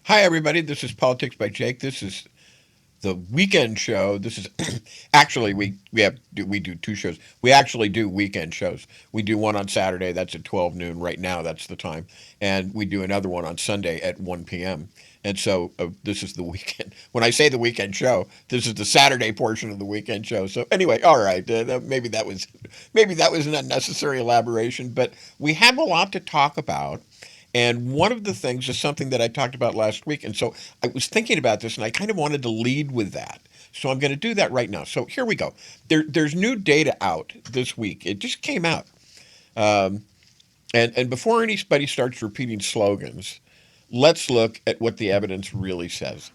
Hi, everybody. This is Politics by Jake. This is the weekend show. This is actually we do two shows. We actually do weekend shows. We do one on Saturday. That's at 12 noon. Right now, that's the time, and we do another one on Sunday at 1 p.m. And so this is the weekend. When I say the weekend show, this is the Saturday portion of the weekend show. So anyway, all right. Maybe that was an unnecessary elaboration, but we have a lot to talk about. And one of the things is something that I talked about last week. And so I was thinking about this and I kind of wanted to lead with that. So I'm going to do that right now. So here we go. There's new data out this week. It just came out. Um, and before anybody starts repeating slogans, let's look at what the evidence really says.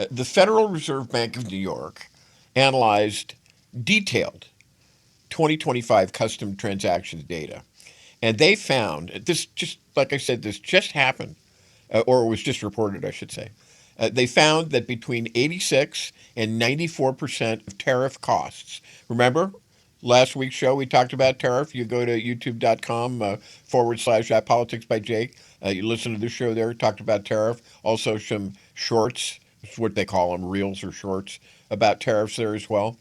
The Federal Reserve Bank of New York analyzed detailed 2025 custom transactions data. And they found this, just like I said, this just happened, or it was just reported, I should say. They found that between 86 and 94% of tariff costs. Remember, last week's show we talked about tariff. You go to youtube.com / politics by Jake. You listen to the show there, talked about tariff. Also, some shorts, it's what they call them, reels or shorts, about tariffs there as well.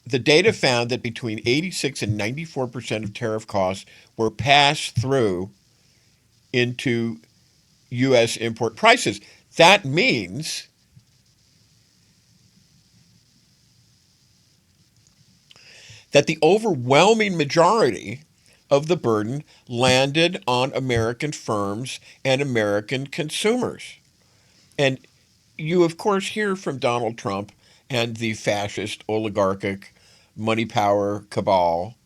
The data found that between 86 and 94% of tariff costs were passed through into U.S. import prices. That means that the overwhelming majority of the burden landed on American firms and American consumers. And you, of course, hear from Donald Trump and the fascist, oligarchic, money power cabal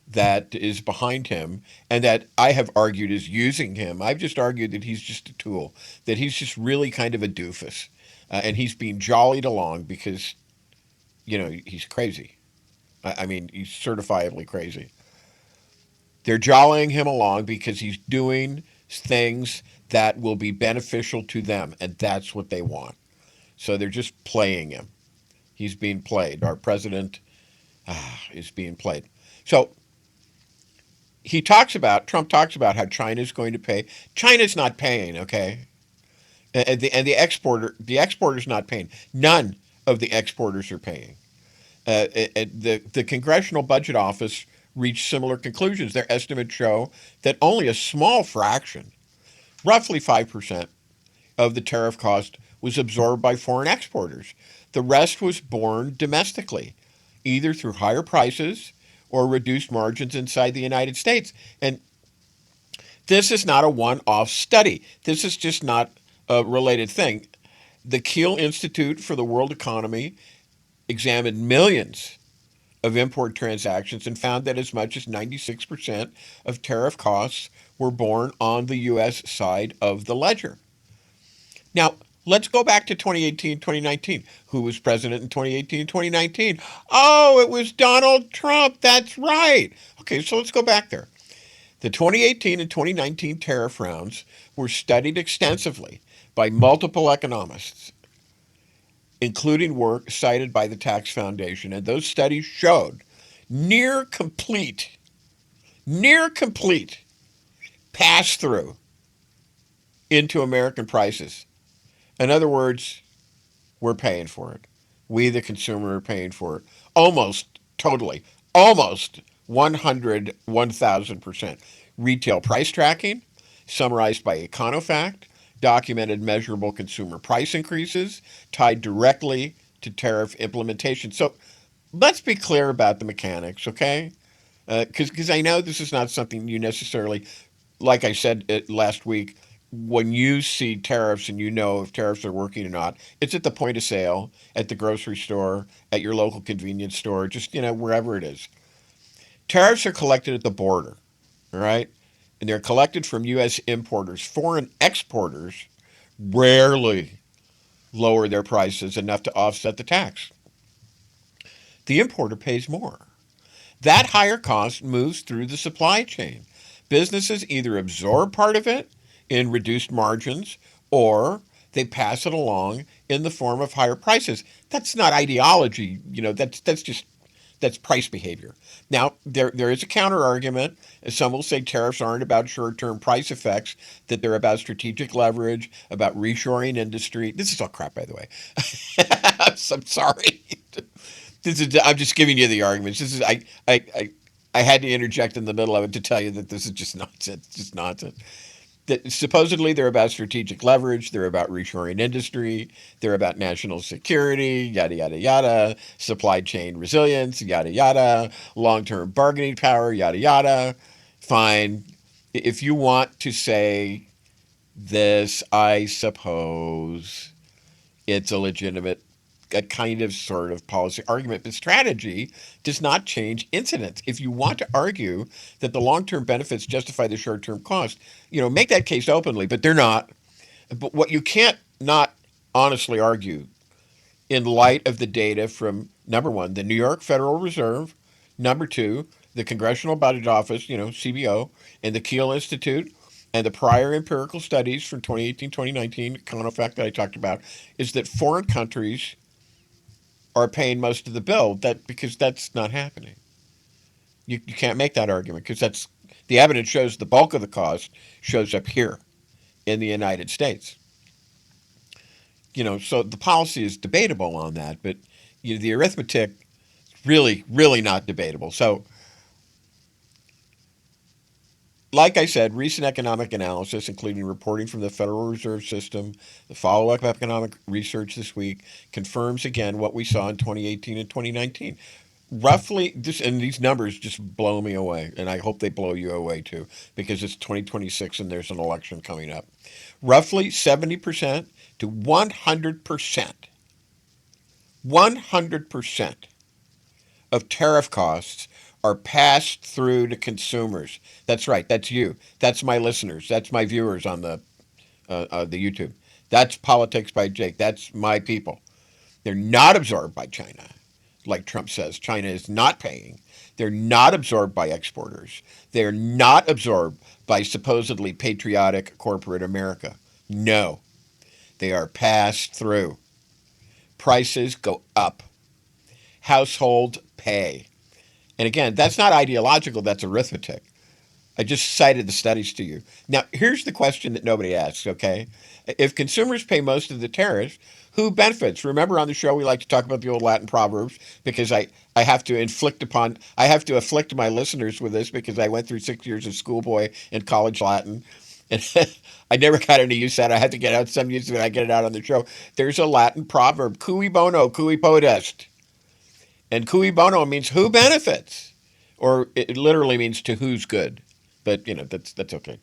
that is behind him and that I have argued is using him. I've just argued that he's just a tool, that he's just really kind of a doofus. And he's being jollied along because, he's crazy. I mean, he's certifiably crazy. They're jollying him along because he's doing things that will be beneficial to them, and that's what they want. So they're just playing him. He's being played. Our president is being played. So Trump talks about how China's going to pay. China's not paying, okay? The exporter's not paying. None of the exporters are paying. The Congressional Budget Office reached similar conclusions. Their estimates show that only a small fraction, roughly 5%, of the tariff cost was absorbed by foreign exporters. The rest was borne domestically, either through higher prices or reduced margins inside the United States. And this is not a one off study. This is just not a related thing. The Kiel Institute for the World Economy examined millions of import transactions and found that as much as 96% of tariff costs were borne on the U.S. side of the ledger. Now, let's go back to 2018, 2019. Who was president in 2018, 2019? Oh, it was Donald Trump. That's right. Okay, so let's go back there. The 2018 and 2019 tariff rounds were studied extensively by multiple economists, including work cited by the Tax Foundation, and those studies showed near complete, near complete pass through into American prices. In other words, we're paying for it. We, the consumer, are paying for it. Almost totally. Almost 100, 1,000%. Retail price tracking, summarized by Econofact, documented measurable consumer price increases tied directly to tariff implementation. So let's be clear about the mechanics, okay? Because I know this is not something you necessarily, like I said last week, when you see tariffs and you know if tariffs are working or not, it's at the point of sale, at the grocery store, at your local convenience store, just, wherever it is. Tariffs are collected at the border, all right? And they're collected from U.S. importers. Foreign exporters rarely lower their prices enough to offset the tax. The importer pays more. That higher cost moves through the supply chain. Businesses either absorb part of it in reduced margins or they pass it along in the form of higher prices. That's not ideology, that's That's price behavior. Now, there is a counter argument. Some will say tariffs aren't about short-term price effects, that they're about strategic leverage, about reshoring industry. This is all crap, by the way. I'm sorry. I'm just giving you the arguments. I had to interject in the middle of it to tell you that this is just nonsense. Just nonsense. That supposedly they're about strategic leverage, they're about reshoring industry, they're about national security, yada yada yada, supply chain resilience, yada yada, long-term bargaining power, yada yada. Fine. If you want to say this, I suppose it's a legitimate, a kind of sort of policy argument. But strategy does not change incidence. If you want to argue that the long-term benefits justify the short-term cost, make that case openly, but they're not. But what you can't not honestly argue in light of the data from, number one, the New York Federal Reserve, number two, the Congressional Budget Office, CBO, and the Kiel Institute, and the prior empirical studies from 2018, 2019, common effect that I talked about, is that foreign countries are paying most of the bill. Because that's not happening. You can't make that argument because the evidence shows the bulk of the cost shows up here in the United States. So the policy is debatable on that, but the arithmetic really, really not debatable. So, like I said, recent economic analysis, including reporting from the Federal Reserve System, the follow-up economic research this week, confirms again what we saw in 2018 and 2019. Roughly, and these numbers just blow me away, and I hope they blow you away too, because it's 2026 and there's an election coming up. Roughly 70% to 100% of tariff costs are passed through to consumers. That's right. That's you. That's my listeners. That's my viewers on the YouTube. That's Politics by Jake. That's my people. They're not absorbed by China, like Trump says. China is not paying. They're not absorbed by exporters. They're not absorbed by supposedly patriotic corporate America. No, they are passed through. Prices go up. Households pay. And again, that's not ideological, that's arithmetic. I just cited the studies to you. Now, here's the question that nobody asks, okay? If consumers pay most of the tariffs, who benefits? Remember on the show we like to talk about the old Latin proverbs because I have to afflict my listeners with this because I went through 6 years of schoolboy and college Latin. And I never got any use out. I had to get out some use when I get it out on the show. There's a Latin proverb, cui bono, cui podest. And cui bono means who benefits, or it literally means to who's good. But that's okay.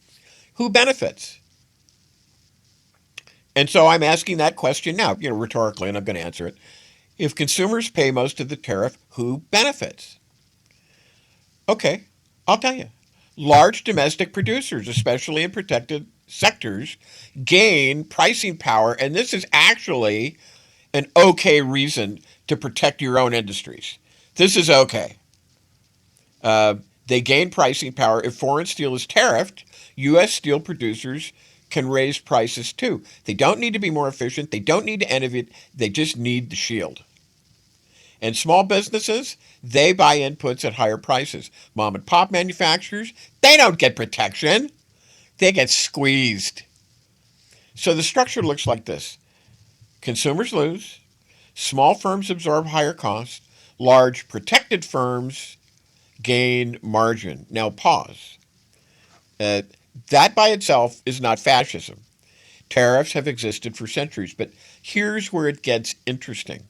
Who benefits? And so I'm asking that question now, rhetorically, and I'm going to answer it. If consumers pay most of the tariff, who benefits? Okay, I'll tell you. Large domestic producers, especially in protected sectors, gain pricing power, and this is actually an okay reason to protect your own industries. This is okay. They gain pricing power. If foreign steel is tariffed, U.S. steel producers can raise prices too. They don't need to be more efficient. They don't need to innovate. They just need the shield. And small businesses, they buy inputs at higher prices. Mom and pop manufacturers, they don't get protection. They get squeezed. So the structure looks like this. Consumers lose. Small firms absorb higher costs. Large protected firms gain margin. Now pause. That by itself is not fascism. Tariffs have existed for centuries, but here's where it gets interesting.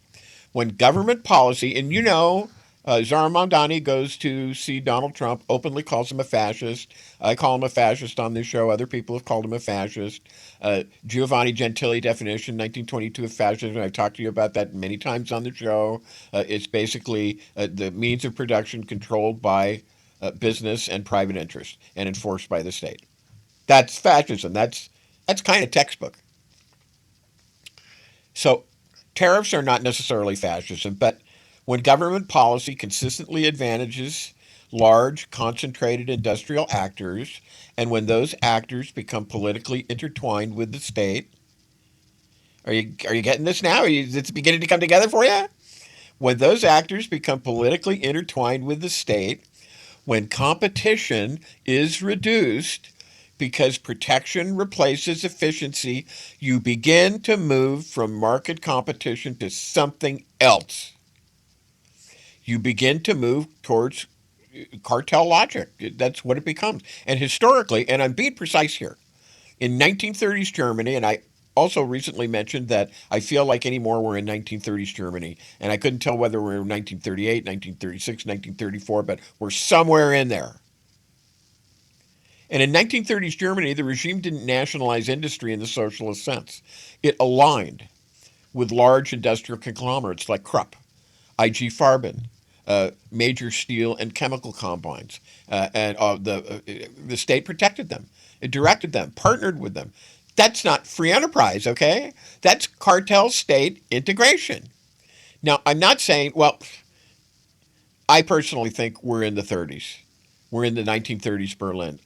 When government policy, and Zara Mamdani goes to see Donald Trump, openly calls him a fascist. I call him a fascist on this show. Other people have called him a fascist. Giovanni Gentili definition, 1922 of fascism. I've talked to you about that many times on the show. It's basically the means of production controlled by business and private interest and enforced by the state. That's fascism. That's kind of textbook. So tariffs are not necessarily fascism, but when government policy consistently advantages large, concentrated industrial actors, and when those actors become politically intertwined with the state, are you getting this now? Is it beginning to come together for you? When those actors become politically intertwined with the state, when competition is reduced because protection replaces efficiency, you begin to move from market competition to something else. You begin to move towards cartel logic. That's what it becomes. And historically, and I'm being precise here, in 1930s Germany, and I also recently mentioned that I feel like anymore we're in 1930s Germany, and I couldn't tell whether we're in 1938, 1936, 1934, but we're somewhere in there. And in 1930s Germany, the regime didn't nationalize industry in the socialist sense. It aligned with large industrial conglomerates like Krupp, IG Farben, major steel and chemical combines, and the state protected them, it directed them, partnered with them. That's not free enterprise, okay? That's cartel state integration. Now, I'm not saying, well, I personally think we're in the 30s. We're in the 1930s Berlin.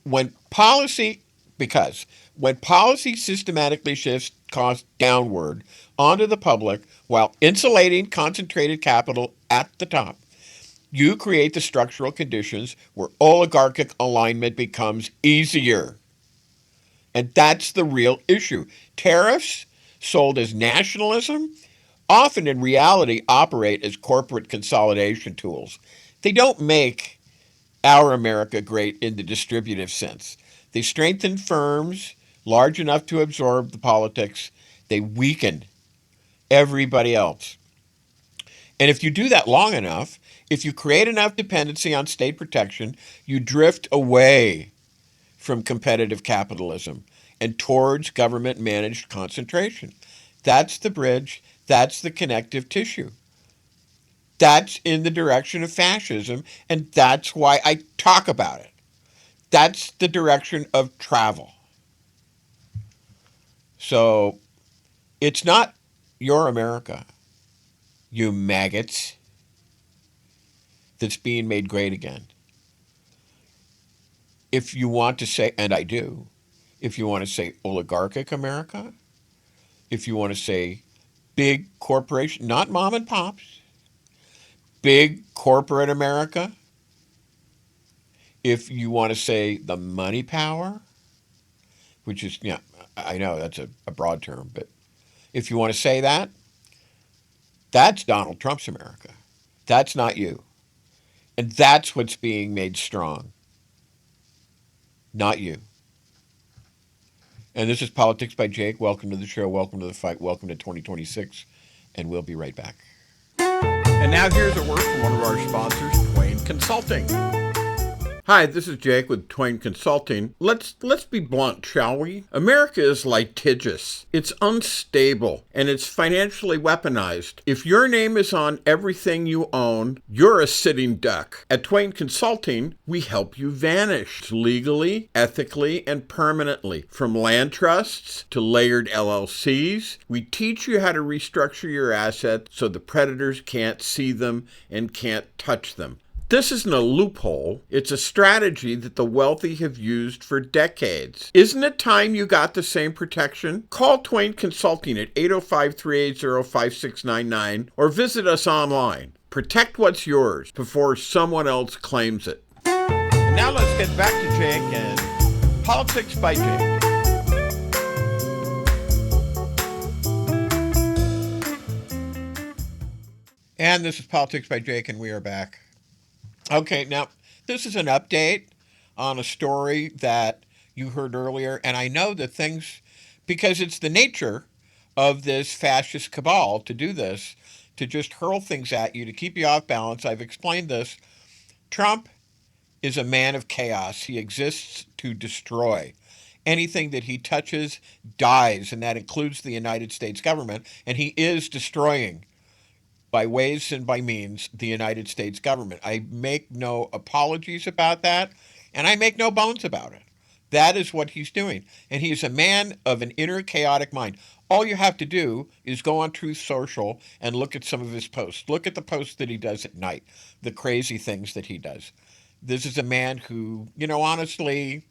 When policy, because when policy systematically shifts cost downward onto the public while insulating concentrated capital at the top, you create the structural conditions where oligarchic alignment becomes easier. And that's the real issue. Tariffs, sold as nationalism, often in reality operate as corporate consolidation tools. They don't make our America great in the distributive sense. They strengthen firms large enough to absorb the politics. They weaken everybody else. And if you do that long enough, if you create enough dependency on state protection, you drift away from competitive capitalism and towards government managed concentration. That's the bridge, that's the connective tissue. That's in the direction of fascism, and that's why I talk about it. That's the direction of travel. So it's not your America, you maggots, that's being made great again. If you want to say, and I do, if you want to say oligarchic America, if you want to say big corporation, not mom and pops, big corporate America, if you want to say the money power, which is, yeah, I know that's a broad term, but if you want to say that, that's Donald Trump's America. That's not you. And that's what's being made strong, not you. And this is Politics by Jake. Welcome to the show. Welcome to the fight. Welcome to 2026. And we'll be right back. And now here's a word from one of our sponsors, Twain Consulting. Hi, this is Jake with Twain Consulting. Let's be blunt, shall we? America is litigious. It's unstable, and it's financially weaponized. If your name is on everything you own, you're a sitting duck. At Twain Consulting, we help you vanish legally, ethically, and permanently. From land trusts to layered LLCs, we teach you how to restructure your assets so the predators can't see them and can't touch them. This isn't a loophole. It's a strategy that the wealthy have used for decades. Isn't it time you got the same protection? Call Twain Consulting at 805-380-5699 or visit us online. Protect what's yours before someone else claims it. And now let's get back to Jake and Politics by Jake. And this is Politics by Jake, and we are back. Okay, now this is an update on a story that you heard earlier, and I know that things, because it's the nature of this fascist cabal to do this, to just hurl things at you, to keep you off balance. I've explained this. Trump is a man of chaos. He exists to destroy. Anything that he touches dies, and that includes the United States government, and he is destroying by ways and by means, the United States government. I make no apologies about that, and I make no bones about it. That is what he's doing. And he is a man of an inner chaotic mind. All you have to do is go on Truth Social and look at some of his posts. Look at the posts that he does at night, the crazy things that he does. This is a man who, honestly,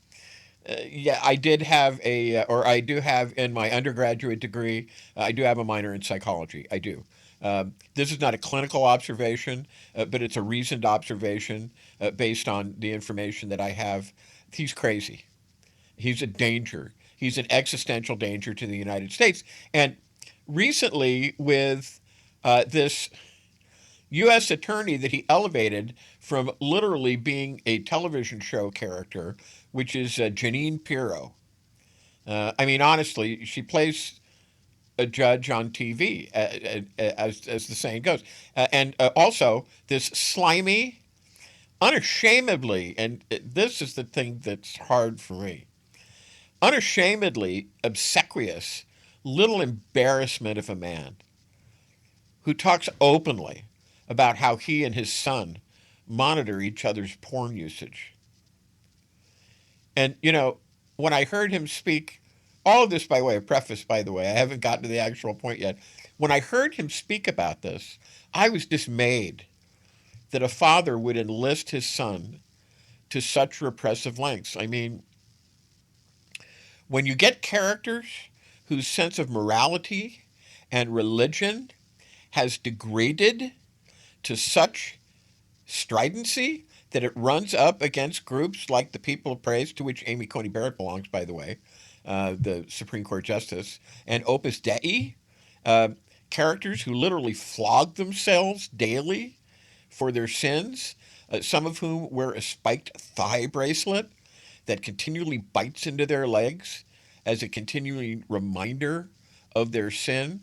yeah, I did have or I do have in my undergraduate degree, I do have a minor in psychology. I do. This is not a clinical observation, but it's a reasoned observation based on the information that I have. He's crazy. He's a danger. He's an existential danger to the United States. And recently, with this U.S. attorney that he elevated from literally being a television show character, which is Janine Pirro. I mean, honestly, she plays a judge on TV, as the saying goes. And also, this slimy, unashamedly, and this is the thing that's hard for me, unashamedly obsequious, little embarrassment of a man who talks openly about how he and his son monitor each other's porn usage. And, when I heard him speak, all of this by way of preface, by the way, I haven't gotten to the actual point yet. When I heard him speak about this, I was dismayed that a father would enlist his son to such repressive lengths. I mean, when you get characters whose sense of morality and religion has degraded to such stridency that it runs up against groups like the People of Praise, to which Amy Coney Barrett belongs, by the way, the Supreme Court Justice, and Opus Dei, uh, characters who literally flog themselves daily for their sins, some of whom wear a spiked thigh bracelet that continually bites into their legs as a continuing reminder of their sin.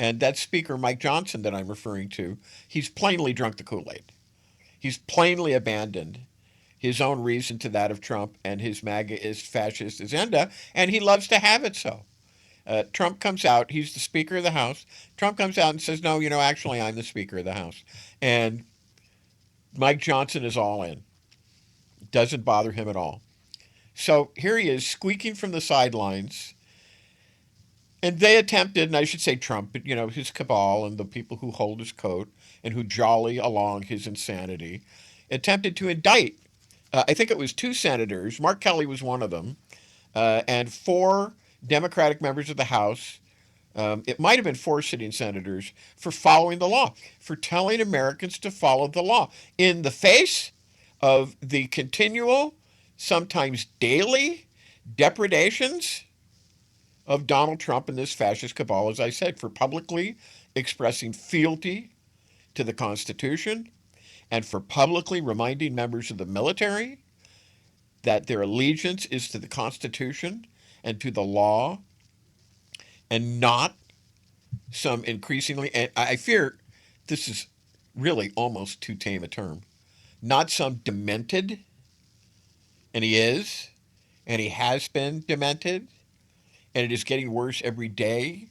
And that Speaker Mike Johnson that I'm referring to, he's plainly drunk the Kool-Aid. He's plainly abandoned his own reason to that of Trump and his MAGAist fascist agenda, and he loves to have it so. Trump comes out, he's the Speaker of the House. Trump comes out and says, no, actually, I'm the Speaker of the House. And Mike Johnson is all in. Doesn't bother him at all. So here he is, squeaking from the sidelines. And they attempted, and I should say Trump, but his cabal and the people who hold his coat and who jolly along his insanity, attempted to indict, I think it was two senators, Mark Kelly was one of them, and four Democratic members of the House. It might have been four sitting senators for following the law, for telling Americans to follow the law in the face of the continual, sometimes daily, depredations of Donald Trump and this fascist cabal, as I said, for publicly expressing fealty to the Constitution and for publicly reminding members of the military that their allegiance is to the Constitution and to the law and not some increasingly, and I fear this is really almost too tame a term, not some demented, and he is, and he has been demented, and it is getting worse every day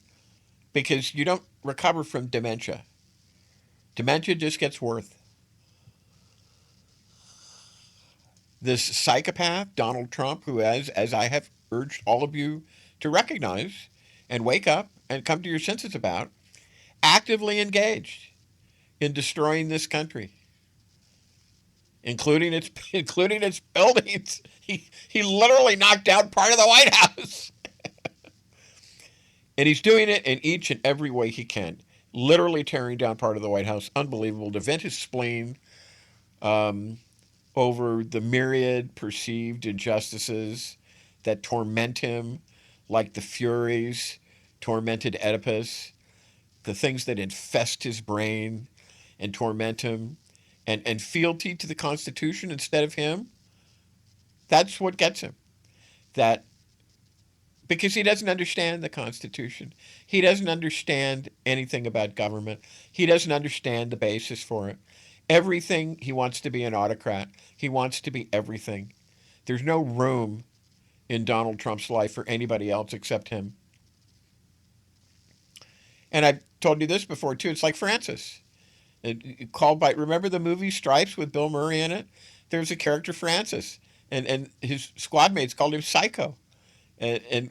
because you don't recover from dementia. Dementia just gets worse. This psychopath, Donald Trump, who has, as I have urged all of you to recognize and wake up and come to your senses about, actively engaged in destroying this country, including its including its buildings. He literally knocked down part of the White House. And he's doing it in each and every way he can. Literally tearing down part of the White House. Unbelievable. To vent his spleen over the myriad perceived injustices that torment him, like the Furies tormented Oedipus, the things that infest his brain and torment him, and fealty to the Constitution instead of him. That's what gets him. That because he doesn't understand the Constitution. He doesn't understand anything about government. He doesn't understand the basis for it. Everything, he wants to be an autocrat. He wants to be everything. There's no room in Donald Trump's life for anybody else except him. And I've told you this before, too. It's like Francis. Called by, remember the movie Stripes with Bill Murray in it? There's a character, Francis. And his squad mates called him Psycho. And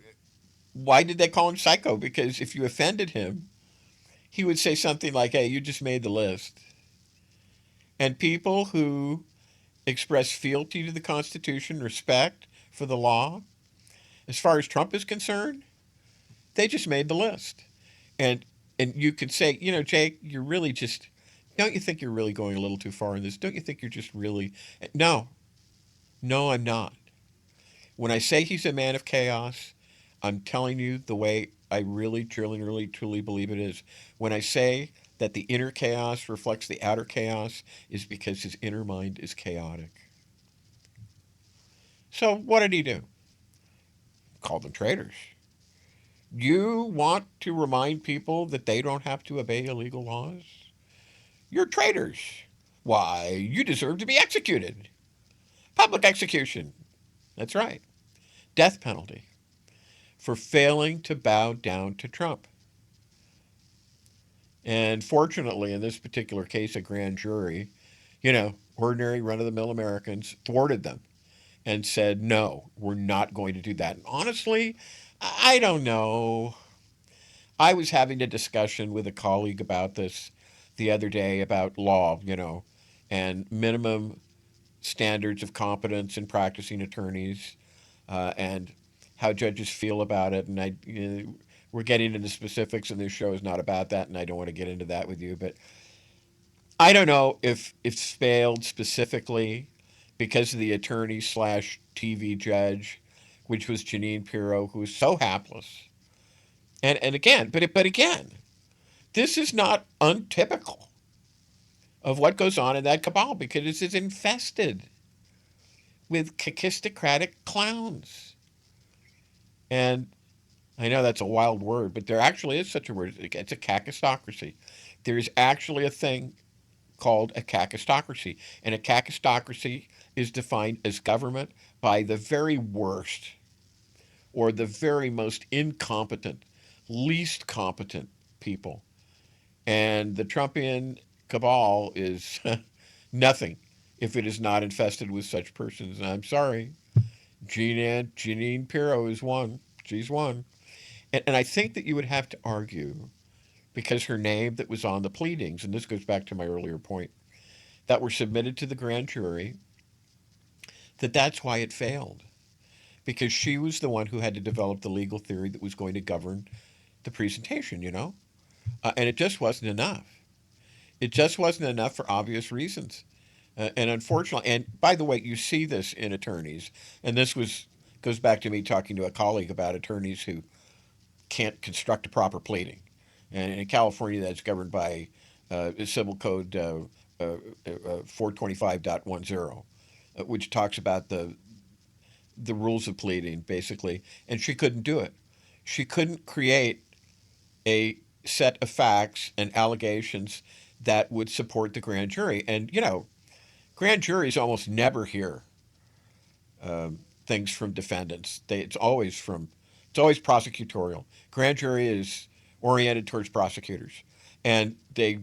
why did they call him Psycho? Because if you offended him, he would say something like, hey, you just made the list. And people who express fealty to the Constitution, respect for the law, as far as Trump is concerned, they just made the list. And and you could say, Jake, you're really just, don't you think you're really going a little too far in this? Don't you think you're just really, no, no, I'm not. When I say he's a man of chaos, I'm telling you the way I really, truly, really, truly believe it is. When I say that the inner chaos reflects the outer chaos, is because his inner mind is chaotic. So what did he do? Call them traitors. You want to remind people that they don't have to obey illegal laws? You're traitors. Why, you deserve to be executed. Public execution. That's right. Death penalty for failing to bow down to Trump. And fortunately, in this particular case, a grand jury, ordinary run of the mill Americans thwarted them and said, no, we're not going to do that. And honestly, I don't know. I was having a discussion with a colleague about this the other day about law, and minimum standards of competence in practicing attorneys, and how judges feel about it. And we're getting into specifics, and this show is not about that, and I don't want to get into that with you. But I don't know if it's failed specifically because of the attorney slash TV judge, which was Janine Pirro, who was so hapless. And again, but again, this is not untypical of what goes on in that cabal because it is infested with kakistocratic clowns. And I know that's a wild word, but there actually is such a word. It's a kakistocracy. There is actually a thing called a kakistocracy. And a kakistocracy is defined as government by the very worst or the very most incompetent, least competent people. And the Trumpian cabal is nothing if it is not infested with such persons. And I'm sorry, Jeanine Pirro is one. She's one. And I think that you would have to argue, because her name that was on the pleadings, and this goes back to my earlier point, that were submitted to the grand jury, that's why it failed. Because she was the one who had to develop the legal theory that was going to govern the presentation. And it just wasn't enough. It just wasn't enough for obvious reasons. And unfortunately, and by the way, you see this in attorneys, and this goes back to me talking to a colleague about attorneys who can't construct a proper pleading. And in California, that's governed by Civil Code 425.10, which talks about the rules of pleading, basically. And she couldn't do it. She couldn't create a set of facts and allegations that would support the grand jury. And, grand juries almost never hear things from defendants. It's always prosecutorial. Grand jury is oriented towards prosecutors, and I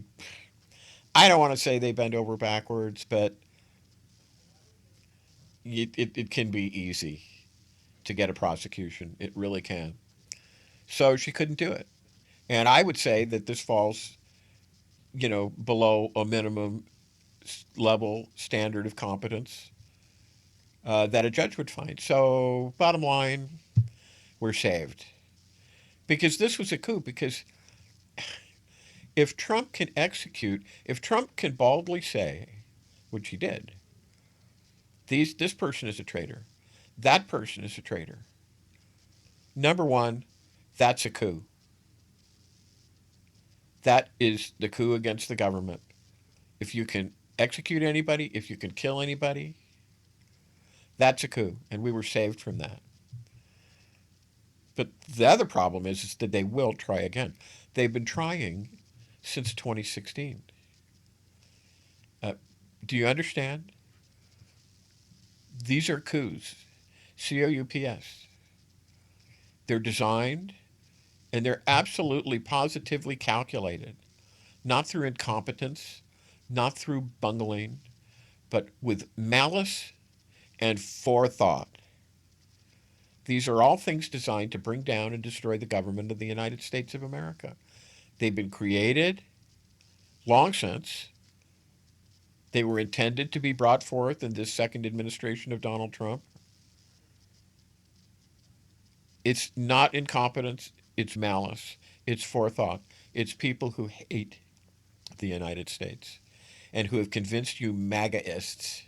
don't want to say they bend over backwards, but it can be easy to get a prosecution. It really can. So she couldn't do it, and I would say that this falls, below a minimum level standard of competence that a judge would find. So, bottom line, we're saved. Because this was a coup. Because if Trump can baldly say, which he did, this person is a traitor, that person is a traitor. Number one, that's a coup. That is the coup against the government. If you can execute anybody, if you can kill anybody, that's a coup. And we were saved from that. But the other problem is that they will try again. They've been trying since 2016. Uh, do you understand? These are coups, COUPS. They're designed and they're absolutely positively calculated, not through incompetence, not through bungling, but with malice and forethought. These are all things designed to bring down and destroy the government of the United States of America. They've been created long since. They were intended to be brought forth in this second administration of Donald Trump. It's not incompetence, it's malice, it's forethought. It's people who hate the United States and who have convinced you MAGAists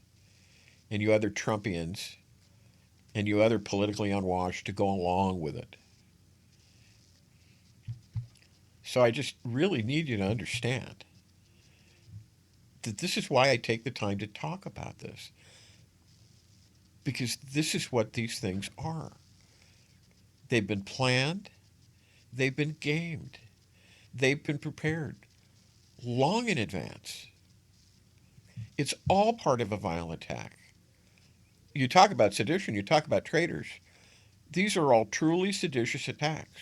and you other Trumpians and you other politically unwashed to go along with it. So I just really need you to understand that this is why I take the time to talk about this. Because this is what these things are. They've been planned, they've been gamed, they've been prepared long in advance. It's all part of a violent attack. You talk about sedition, you talk about traitors. These are all truly seditious attacks.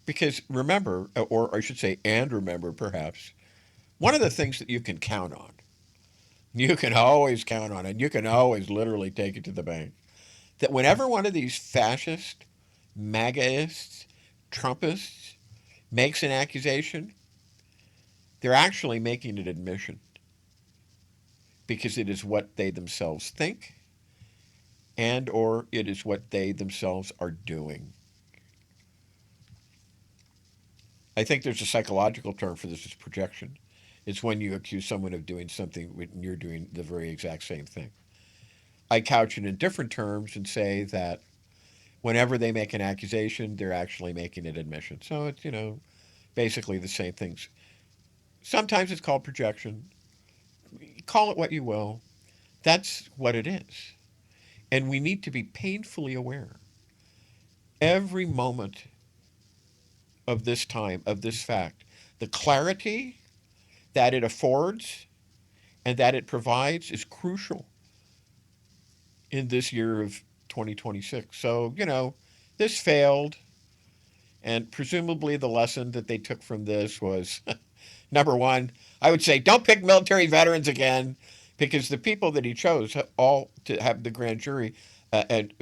Because remember, or I should say, and remember perhaps, one of the things that you can count on, you can always count on it, you can always literally take it to the bank, that whenever one of these fascist, MAGAists, Trumpists makes an accusation, they're actually making an admission because it is what they themselves think and or it is what they themselves are doing. I think there's a psychological term for this, it's projection. It's when you accuse someone of doing something when you're doing the very exact same thing. I couch it in different terms and say that whenever they make an accusation, they're actually making an admission. So it's, basically the same things. Sometimes it's called projection. Call it what you will. That's what it is. And we need to be painfully aware every moment of this time, of this fact, the clarity that it affords and that it provides is crucial in this year of 2026. So, this failed. And presumably the lesson that they took from this was number one, I would say don't pick military veterans again because the people that he chose all to have the grand jury and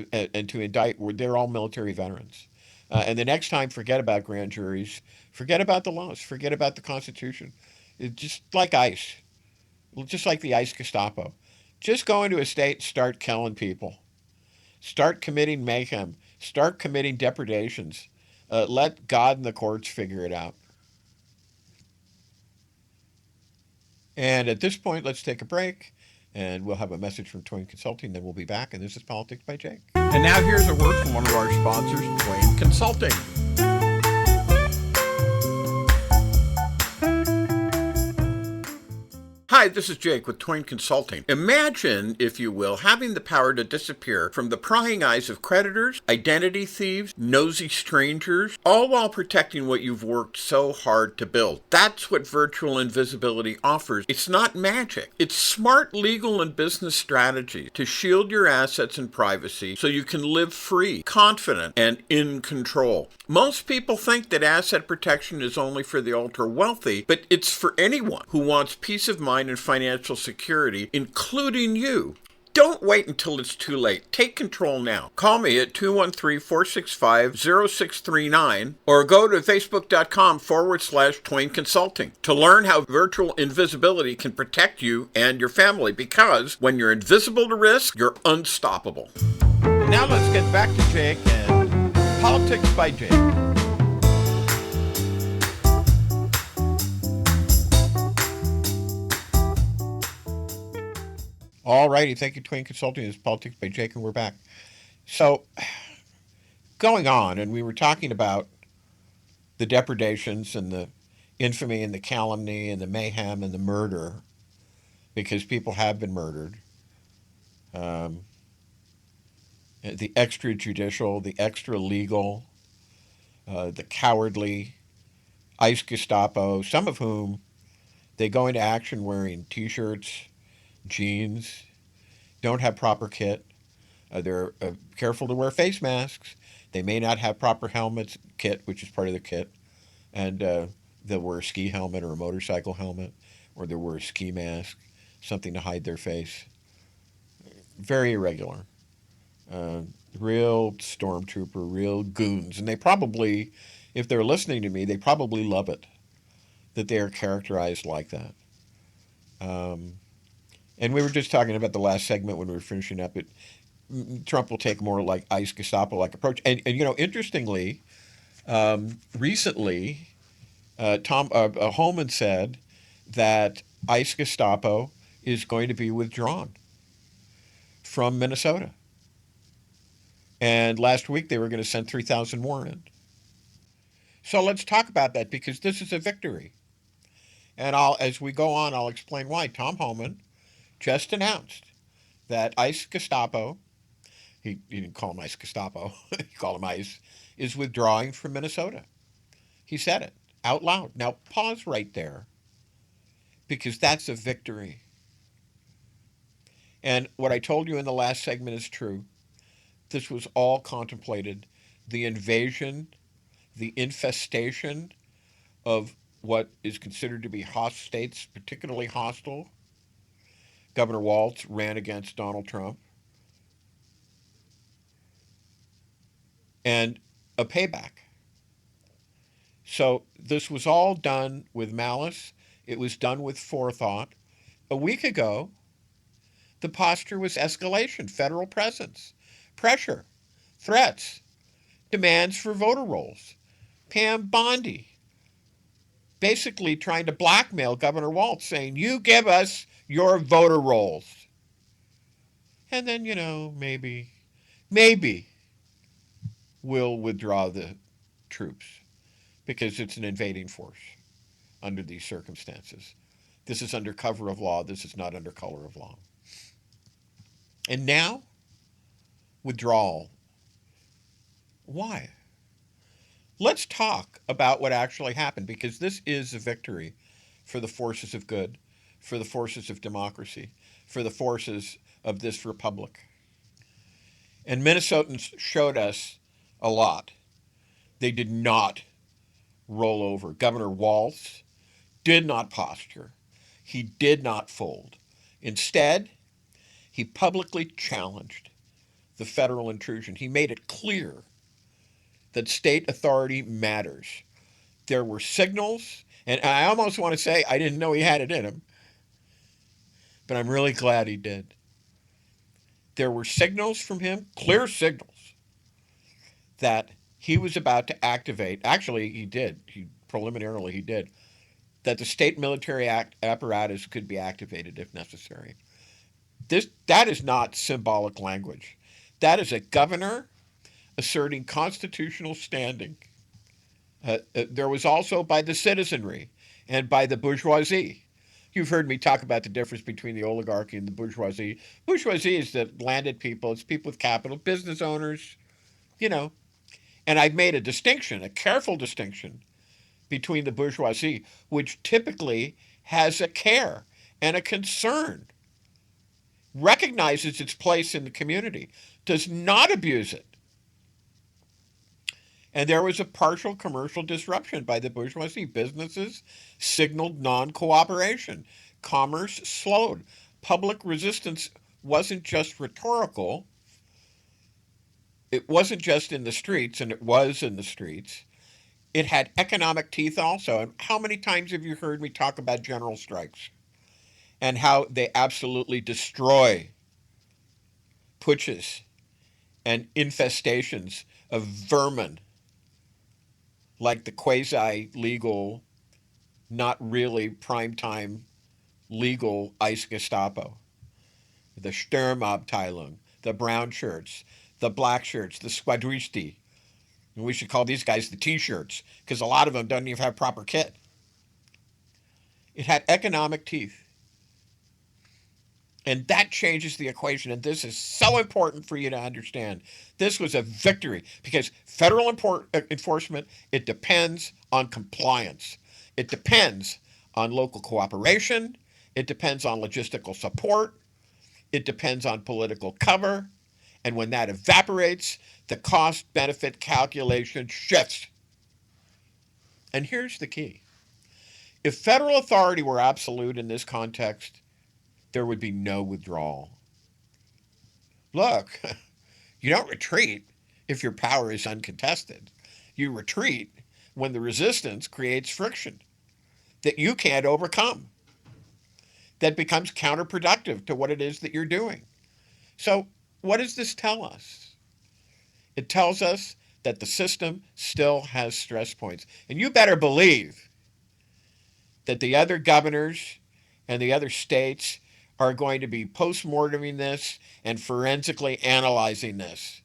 to indict, they're all military veterans. And the next time, forget about grand juries, forget about the laws, forget about the Constitution. It's just like ICE, just like the ICE Gestapo. Just go into a state, start killing people, start committing mayhem, start committing depredations. Let God and the courts figure it out. And at this point, let's take a break, and we'll have a message from Twain Consulting. Then we'll be back, and this is Politics by Jake. And now here's a word from one of our sponsors, Twain Consulting. Hi, this is Jake with Twain Consulting. Imagine, if you will, having the power to disappear from the prying eyes of creditors, identity thieves, nosy strangers, all while protecting what you've worked so hard to build. That's what virtual invisibility offers. It's not magic. It's smart legal and business strategy to shield your assets and privacy so you can live free, confident, and in control. Most people think that asset protection is only for the ultra-wealthy, but it's for anyone who wants peace of mind and financial security, including you. Don't wait until it's too late. Take control now. Call me at 213-465-0639 or go to facebook.com/Twain Consulting to learn how virtual invisibility can protect you and your family, because when you're invisible to risk, you're unstoppable. Now let's get back to Jake and Politics by Jake. All righty, thank you, Twain Consulting. This is Politics by Jake, and we're back. So, going on, and we were talking about the depredations and the infamy and the calumny and the mayhem and the murder, because people have been murdered. The extrajudicial, the extra legal, the cowardly ICE Gestapo, some of whom they go into action wearing T-shirts, jeans, don't have proper kit. They're careful to wear face masks. They may not have proper helmets, kit, which is part of the kit. And they'll wear a ski helmet or a motorcycle helmet, or they'll wear a ski mask, something to hide their face. Very irregular. Real stormtrooper, real goons. And they probably, if they're listening to me, they probably love it that they are characterized like that. And we were just talking about the last segment when we were finishing up. Trump will take more like ICE Gestapo-like approach. And interestingly, Recently, Tom Holman said that ICE Gestapo is going to be withdrawn from Minnesota. And last week they were going to send 3,000 more in. So let's talk about that because this is a victory. And as we go on, I'll explain why. Tom Homan just announced that ICE Gestapo, he didn't call him ICE Gestapo, he called him ICE, is withdrawing from Minnesota. He said it out loud. Now pause right there because that's a victory. And what I told you in the last segment is true. This was all contemplated. The invasion, the infestation of what is considered to be hostile states, particularly hostile. Governor Walz ran against Donald Trump. And a payback. So this was all done with malice. It was done with forethought. A week ago, the posture was escalation, federal presence, pressure, threats, demands for voter rolls. Pam Bondi basically trying to blackmail Governor Walz, saying, you give us your voter rolls. And then, maybe we'll withdraw the troops because it's an invading force under these circumstances. This is under cover of law. This is not under color of law. And now, withdrawal. Why? Let's talk about what actually happened because this is a victory for the forces of good, for the forces of democracy, for the forces of this republic. And Minnesotans showed us a lot. They did not roll over. Governor Walz did not posture. He did not fold. Instead, he publicly challenged the federal intrusion. He made it clear that state authority matters. There were signals, and I almost want to say I didn't know he had it in him, but I'm really glad he did. There were signals from him, clear signals, that he was about to activate. Actually, he did. Preliminarily, he did. That the state military apparatus could be activated if necessary. That is not symbolic language. That is a governor asserting constitutional standing. There was also by the citizenry and by the bourgeoisie. You've heard me talk about the difference between the oligarchy and the bourgeoisie. Bourgeoisie is the landed people, it's people with capital, business owners, you know. And I've made a distinction, a careful distinction, between the bourgeoisie, which typically has a care and a concern, recognizes its place in the community, does not abuse it. And there was a partial commercial disruption by the bourgeoisie. Businesses signaled non cooperation. Commerce slowed. Public resistance wasn't just rhetorical, it wasn't just in the streets, and it was in the streets. It had economic teeth also. And how many times have you heard me talk about general strikes and how they absolutely destroy putsches and infestations of vermin like the quasi-legal, not really primetime legal ICE Gestapo, the Sturmabteilung, the brown shirts, the black shirts, the Squadristi. And we should call these guys the T-shirts because a lot of them don't even have proper kit. It had economic teeth. And that changes the equation. And this is so important for you to understand. This was a victory because federal enforcement, it depends on compliance. It depends on local cooperation. It depends on logistical support. It depends on political cover. And when that evaporates, the cost-benefit calculation shifts. And here's the key. If federal authority were absolute in this context, there would be no withdrawal. Look, you don't retreat if your power is uncontested. You retreat when the resistance creates friction that you can't overcome, that becomes counterproductive to what it is that you're doing. So, what does this tell us? It tells us that the system still has stress points. And you better believe that the other governors and the other states are going to be post-morteming this and forensically analyzing this,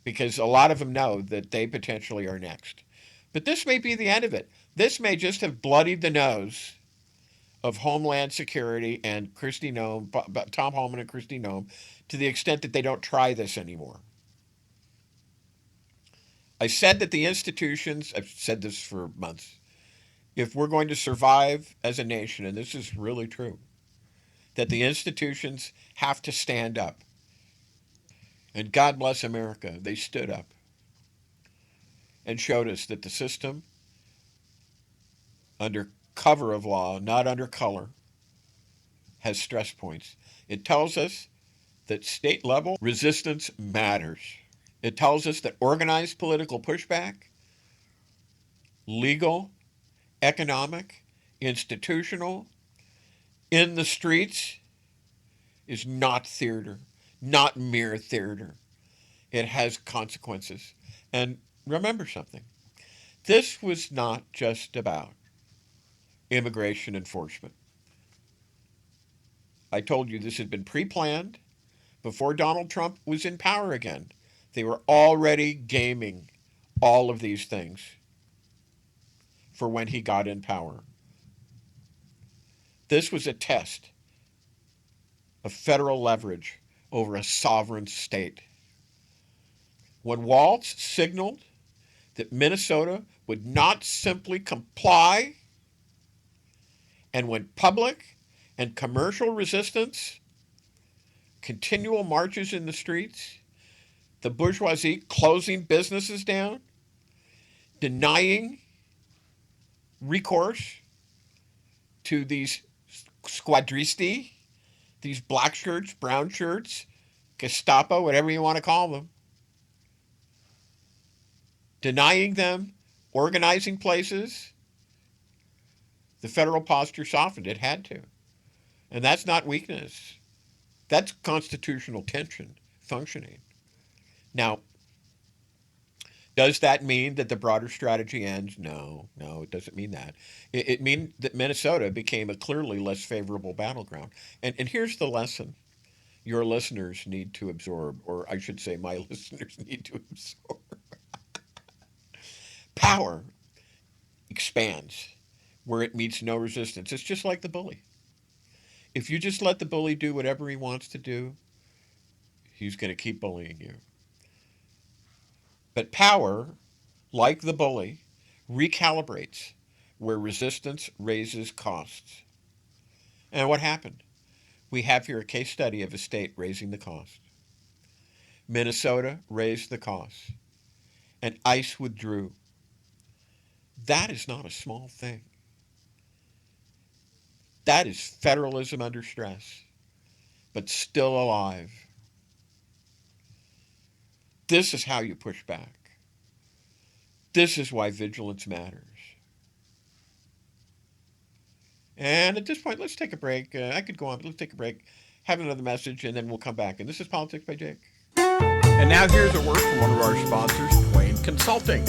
because a lot of them know that they potentially are next. But this may be the end of it. This may just have bloodied the nose of Homeland Security and Kristi Noem, Tom Homan and Kristi Noem, to the extent that they don't try this anymore. I said that the institutions, I've said this for months, if we're going to survive as a nation, and this is really true, that the institutions have to stand up. And God bless America, they stood up and showed us that the system, under cover of law, not under color, has stress points. It tells us that state level resistance matters. It tells us that organized political pushback, legal, economic, institutional, in the streets, is not theater, not mere theater. It has consequences. And remember something. This was not just about immigration enforcement. I told you this had been pre-planned before Donald Trump was in power again. They were already gaming all of these things for when he got in power. This was a test of federal leverage over a sovereign state. When Walz signaled that Minnesota would not simply comply, and when public and commercial resistance, continual marches in the streets, the bourgeoisie closing businesses down, denying recourse to these squadristi, these black shirts, brown shirts, Gestapo, whatever you want to call them, denying them organizing places, the federal posture softened. It had to. And that's not weakness. That's constitutional tension functioning. Now, does that mean that the broader strategy ends? No, it doesn't mean that. It means that Minnesota became a clearly less favorable battleground. And here's the lesson your listeners need to absorb, or I should say my listeners need to absorb. Power expands where it meets no resistance. It's just like the bully. If you just let the bully do whatever he wants to do, he's going to keep bullying you. But power, like the bully, recalibrates where resistance raises costs. And what happened? We have here a case study of a state raising the cost. Minnesota raised the cost, and ICE withdrew. That is not a small thing. That is federalism under stress, but still alive. This is how you push back. This is why vigilance matters. And at this point, let's take a break. I could go on, but let's take a break, have another message, and then we'll come back. And this is Politics by Jake. And now here's a word from one of our sponsors, Twain Consulting.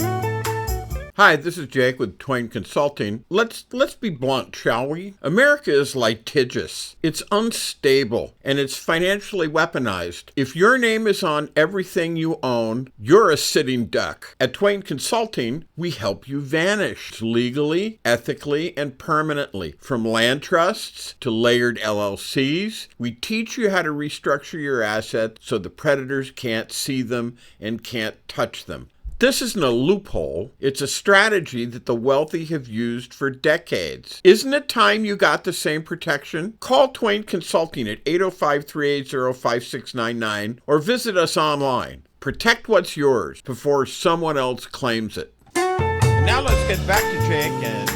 Hi, this is Jake with Twain Consulting. Let's be blunt, shall we? America is litigious. It's unstable, and it's financially weaponized. If your name is on everything you own, you're a sitting duck. At Twain Consulting, we help you vanish legally, ethically, and permanently. From land trusts to layered LLCs, we teach you how to restructure your assets so the predators can't see them and can't touch them. This isn't a loophole. It's a strategy that the wealthy have used for decades. Isn't it time you got the same protection? Call Twain Consulting at 805-380-5699 or visit us online. Protect what's yours before someone else claims it. And now let's get back to Jake and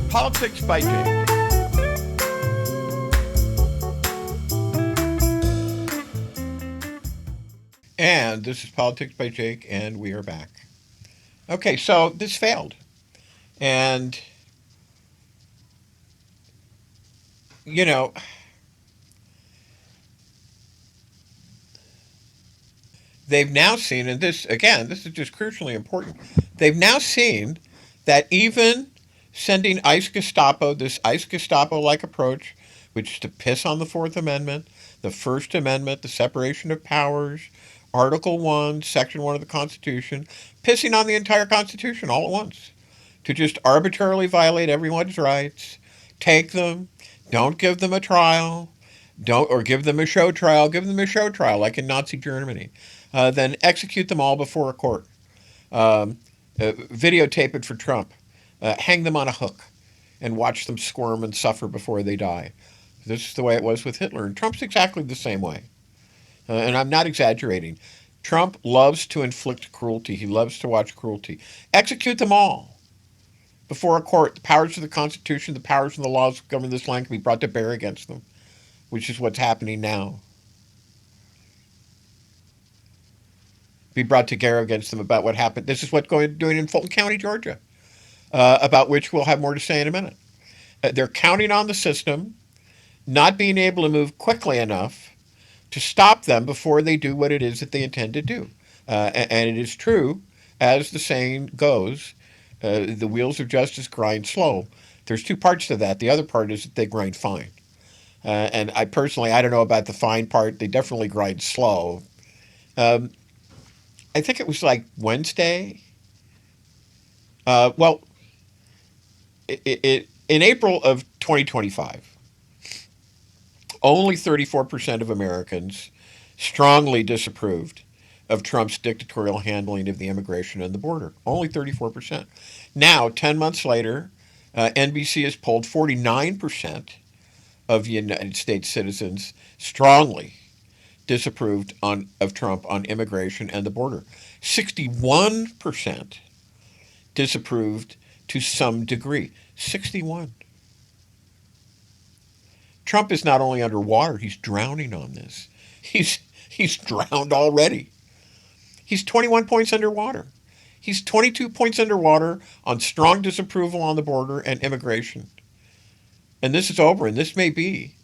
Politics by Jake. And this is Politics by Jake, and we are back. Okay, so this failed. And, you know, they've now seen, and this, again, this is just crucially important, they've now seen that even sending ICE Gestapo, this ICE Gestapo like approach, which is to piss on the Fourth Amendment, the First Amendment, the separation of powers, Article 1, Section 1 of the Constitution, pissing on the entire Constitution all at once, to just arbitrarily violate everyone's rights, take them, don't give them a trial, don't or give them a show trial, give them a show trial like in Nazi Germany, then execute them all before a court, videotape it for Trump, hang them on a hook, and watch them squirm and suffer before they die. This is the way it was with Hitler, and Trump's exactly the same way. And I'm not exaggerating. Trump loves to inflict cruelty. He loves to watch cruelty. Execute them all before a court. The powers of the Constitution, the powers and the laws that govern this land can be brought to bear against them, which is what's happening now. Be brought to bear against them about what happened. This is what's doing in Fulton County, Georgia, about which we'll have more to say in a minute. They're counting on the system not being able to move quickly enough to stop them before they do what it is that they intend to do. And it is true, as the saying goes, the wheels of justice grind slow. There's two parts to that. The other part is that they grind fine. And I personally, I don't know about the fine part. They definitely grind slow. I think it was like Wednesday. Well, in April of 2025, only 34% of Americans strongly disapproved of Trump's dictatorial handling of the immigration and the border. Only 34%. Now, 10 months later, NBC has polled 49% of United States citizens strongly disapproved of Trump on immigration and the border. 61% disapproved to some degree. 61. Trump is not only underwater, he's drowning on this. He's drowned already. He's 21 points underwater. He's 22 points underwater on strong disapproval on the border and immigration. And this is over, and this may be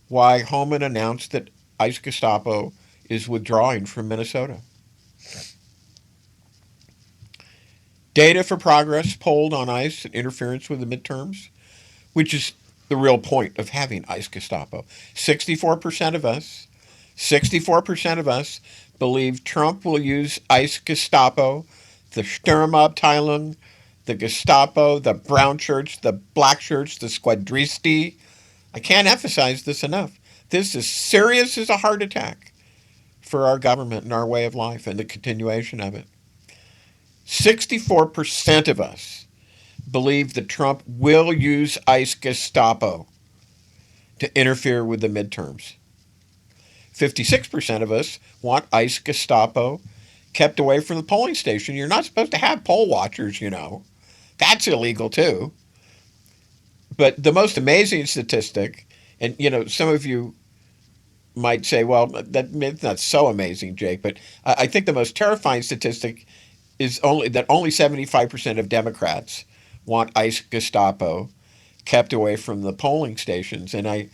why Homan announced that ICE Gestapo is withdrawing from Minnesota. Data for Progress polled on ICE and interference with the midterms, which is the real point of having ICE Gestapo. 64% of us believe Trump will use ICE Gestapo, the Sturmabteilung, the Gestapo, the brown shirts, the black shirts, the Squadristi. I can't emphasize this enough. This is serious as a heart attack for our government and our way of life and the continuation of it. 64% of us believe that Trump will use ICE Gestapo to interfere with the midterms. 56% of us want ICE Gestapo kept away from the polling station. You're not supposed to have poll watchers, you know. That's illegal too. But the most amazing statistic, and you know, some of you might say, well, that's not so amazing, Jake, but I think the most terrifying statistic is only 75% of Democrats want ICE Gestapo kept away from the polling stations. And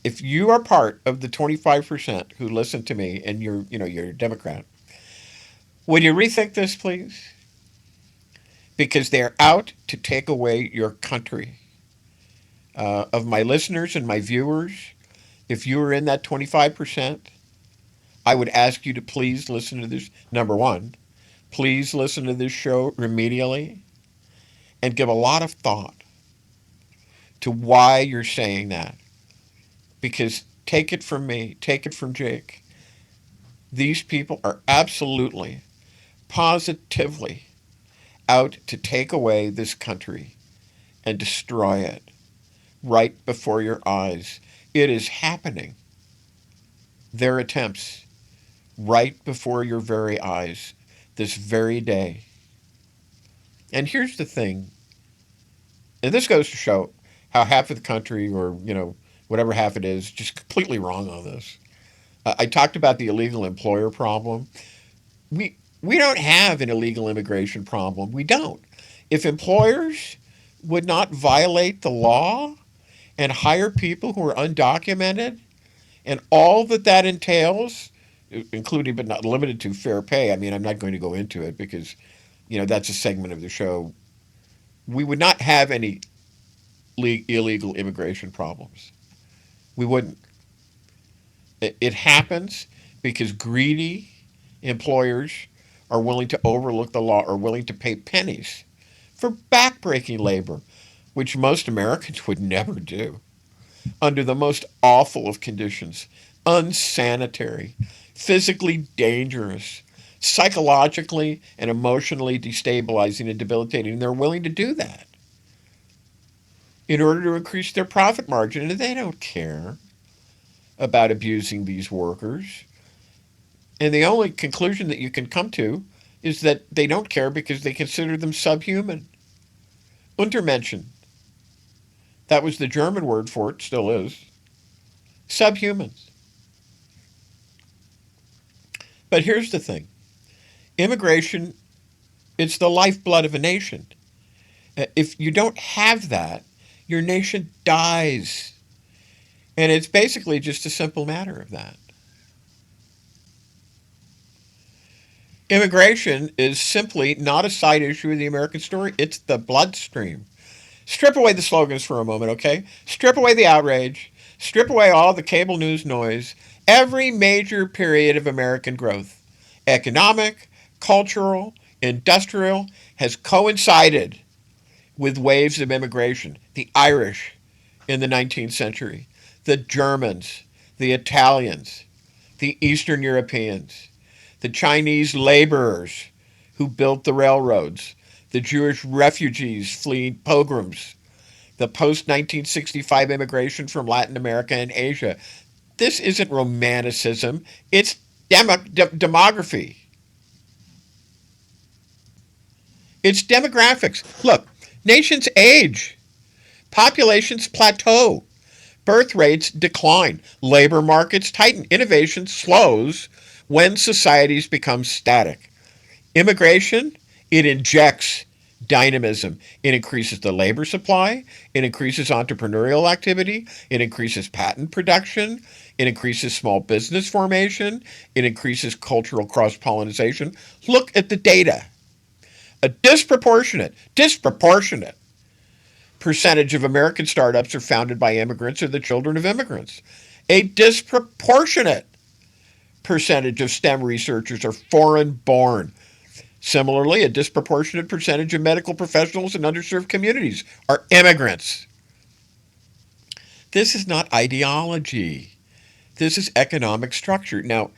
if you are part of the 25% who listen to me and you're a Democrat, would you rethink this, please? Because they're out to take away your country. Of my listeners and my viewers, if you are in that 25%, I would ask you to please listen to this. Number one, please listen to this show remedially and give a lot of thought to why you're saying that. Because take it from me, take it from Jake, these people are absolutely, positively out to take away this country and destroy it right before your eyes. It is happening. Their attempts right before your very eyes this very day. And here's the thing, and this goes to show how half of the country, or whatever half it is, just completely wrong on this. I talked about the illegal employer problem. We don't have an illegal immigration problem. We don't. If employers would not violate the law and hire people who are undocumented and all that entails including but not limited to fair pay. I mean, I'm not going to go into it because, that's a segment of the show. We would not have any illegal immigration problems. We wouldn't. It happens because greedy employers are willing to overlook the law or willing to pay pennies for backbreaking labor, which most Americans would never do, under the most awful of conditions, unsanitary, physically dangerous, psychologically and emotionally destabilizing and debilitating. They're willing to do that in order to increase their profit margin, and they don't care about abusing these workers. And the only conclusion that you can come to is that they don't care because they consider them subhuman. Untermenschen. That was the German word for it, still is. Subhumans. But here's the thing. Immigration, it's the lifeblood of a nation. If you don't have that, your nation dies. And it's basically just a simple matter of that. Immigration is simply not a side issue of the American story. It's the bloodstream. Strip away the slogans for a moment, okay? Strip away the outrage. Strip away all the cable news noise. Every major period of American growth, economic, cultural, industrial, has coincided with waves of immigration. The Irish in the 19th century, the Germans, the Italians, the Eastern Europeans, the Chinese laborers who built the railroads, the Jewish refugees fleeing pogroms, the post-1965 immigration from Latin America and Asia. This isn't romanticism, it's demography. It's demographics. Look, nations age, populations plateau, birth rates decline, labor markets tighten, innovation slows when societies become static. Immigration, it injects dynamism. It increases the labor supply. It increases entrepreneurial activity. It increases patent production. It increases small business formation. It increases cultural cross-pollination. Look at the data. A disproportionate percentage of American startups are founded by immigrants or the children of immigrants. A disproportionate percentage of STEM researchers are foreign-born. Similarly, a disproportionate percentage of medical professionals in underserved communities are immigrants. This is not ideology. This is economic structure. Now,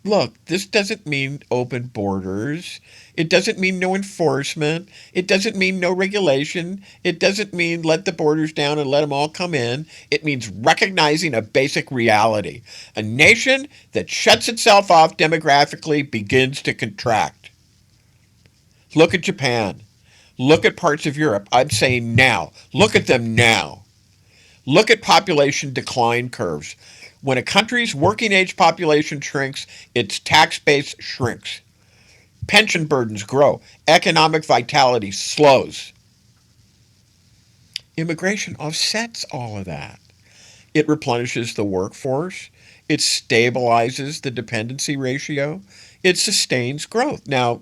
look, this doesn't mean open borders. It doesn't mean no enforcement. It doesn't mean no regulation. It doesn't mean let the borders down and let them all come in. It means recognizing a basic reality. A nation that shuts itself off demographically begins to contract. Look at Japan. Look at parts of Europe. I'm saying now. Look at them now. Look at population decline curves. When a country's working age population shrinks, its tax base shrinks. Pension burdens grow. Economic vitality slows. Immigration offsets all of that. It replenishes the workforce. It stabilizes the dependency ratio. It sustains growth. Now,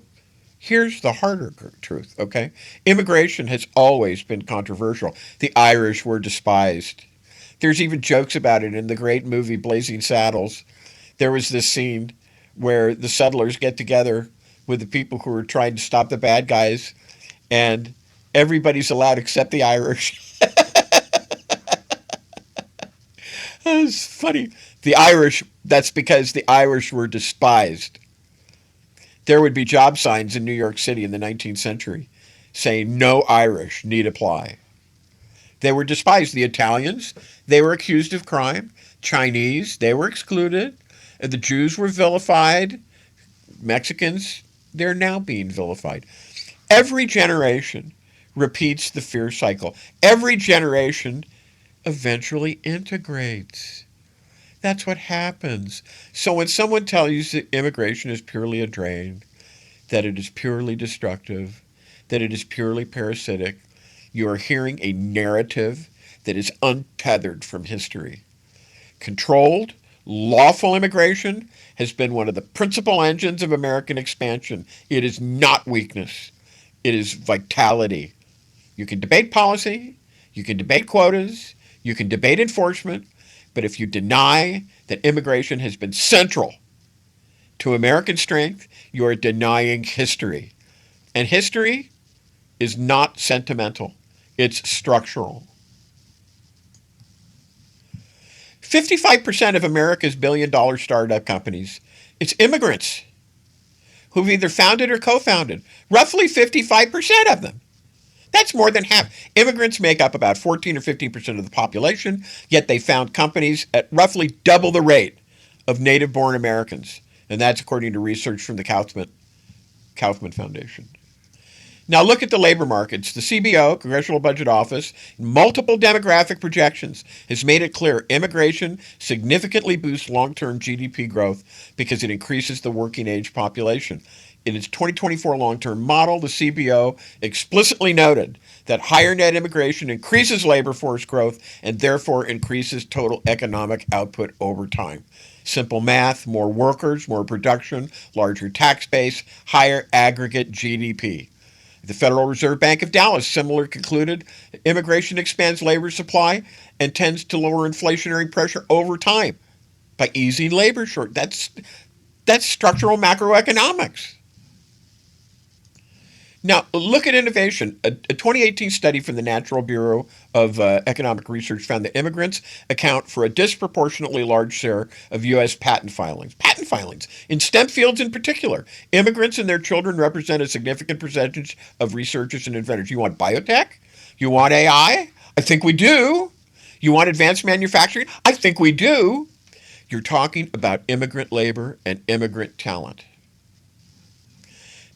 here's the harder truth, okay? Immigration has always been controversial. The Irish were despised. There's even jokes about it in the great movie Blazing Saddles. There was this scene where the settlers get together with the people who are trying to stop the bad guys, and everybody's allowed except the Irish. It's funny. The Irish, that's because the Irish were despised. There would be job signs in New York City in the 19th century saying no Irish need apply. They were despised. The Italians, they were accused of crime. Chinese, they were excluded. The Jews were vilified. Mexicans, they're now being vilified. Every generation repeats the fear cycle. Every generation eventually integrates. That's what happens. So when someone tells you that immigration is purely a drain, that it is purely destructive, that it is purely parasitic, you are hearing a narrative that is untethered from history. Controlled, lawful immigration has been one of the principal engines of American expansion. It is not weakness. It is vitality. You can debate policy, you can debate quotas, you can debate enforcement, but if you deny that immigration has been central to American strength, you are denying history. And history is not sentimental. It's structural. 55% of America's billion-dollar startup companies, it's immigrants who've either founded or co-founded. Roughly 55% of them. That's more than half. Immigrants make up about 14 or 15% of the population, yet they found companies at roughly double the rate of native-born Americans. And that's according to research from the Kaufman Foundation. Now look at the labor markets. The CBO, Congressional Budget Office, multiple demographic projections has made it clear immigration significantly boosts long-term GDP growth because it increases the working age population. In its 2024 long-term model, the CBO explicitly noted that higher net immigration increases labor force growth and therefore increases total economic output over time. Simple math, more workers, more production, larger tax base, higher aggregate GDP. The Federal Reserve Bank of Dallas similarly concluded immigration expands labor supply and tends to lower inflationary pressure over time by easing labor short. That's structural macroeconomics. Now, look at innovation. A 2018 study from the National Bureau of Economic Research found that immigrants account for a disproportionately large share of U.S. patent filings. Patent filings, in STEM fields in particular. Immigrants and their children represent a significant percentage of researchers and inventors. You want biotech? You want AI? I think we do. You want advanced manufacturing? I think we do. You're talking about immigrant labor and immigrant talent.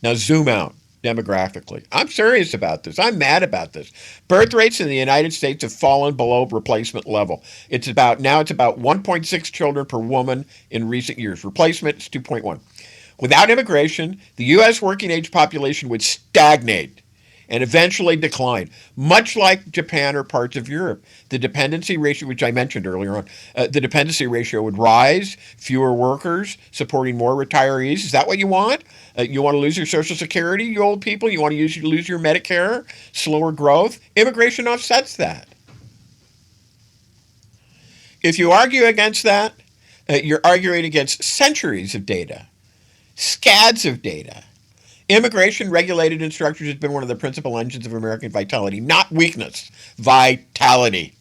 Now zoom out. Demographically. I'm serious about this. I'm mad about this. Birth rates in the United States have fallen below replacement level. It's about 1.6 children per woman in recent years. Replacement is 2.1. Without immigration, the U.S. working age population would stagnate and eventually decline, much like Japan or parts of Europe. The dependency ratio, which I mentioned earlier on, the dependency ratio would rise, fewer workers, supporting more retirees. Is that what you want? You want to lose your Social Security, you old people? You want to lose your Medicare? Slower growth? Immigration offsets that. If you argue against that, you're arguing against centuries of data, scads of data. Immigration, regulated and structured, has been one of the principal engines of American vitality, not weakness, vitality.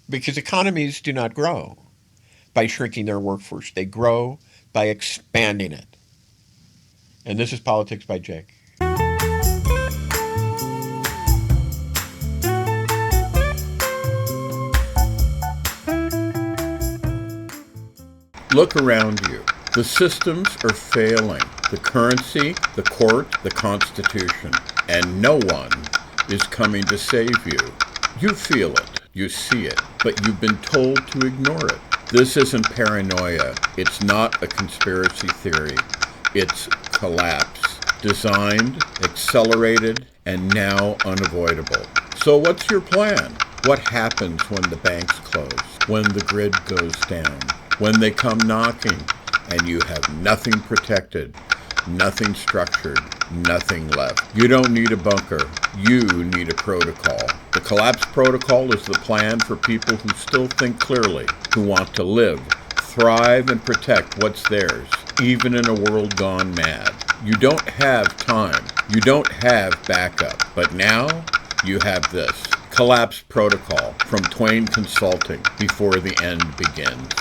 Because economies do not grow by shrinking their workforce. They grow by expanding it. And this is Politics by Jake. Look around you. The systems are failing. The currency, the court, the Constitution. And no one is coming to save you. You feel it. You see it. But you've been told to ignore it. This isn't paranoia. It's not a conspiracy theory. It's collapse. Designed, accelerated, and now unavoidable. So what's your plan? What happens when the banks close? When the grid goes down? When they come knocking and you have nothing protected, nothing structured, nothing left? You don't need a bunker. You need a protocol. The collapse protocol is the plan for people who still think clearly, who want to live, thrive, and protect what's theirs, even in a world gone mad. You don't have time. You don't have backup. But now you have this. Collapse protocol from Twain Consulting before the end begins.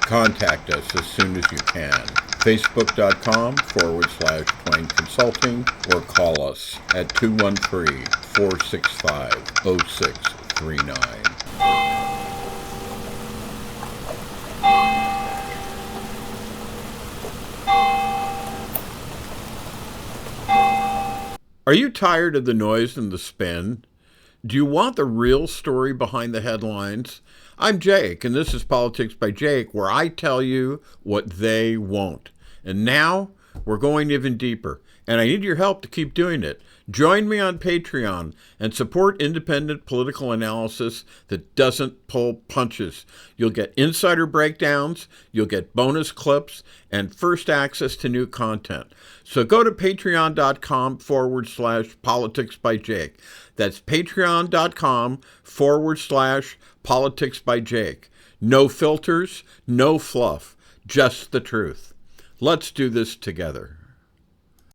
Contact us as soon as you can. Facebook.com/Twain Consulting or call us at 213-465-0639. Are you tired of the noise and the spin? Do you want the real story behind the headlines? I'm Jake, and this is Politics by Jake, where I tell you what they won't. And now, we're going even deeper. and I need your help to keep doing it. Join me on Patreon and support independent political analysis that doesn't pull punches. You'll get insider breakdowns, you'll get bonus clips, and first access to new content. So go to patreon.com/politics by Jake. That's patreon.com/politics by Jake. No filters, no fluff, just the truth. Let's do this together.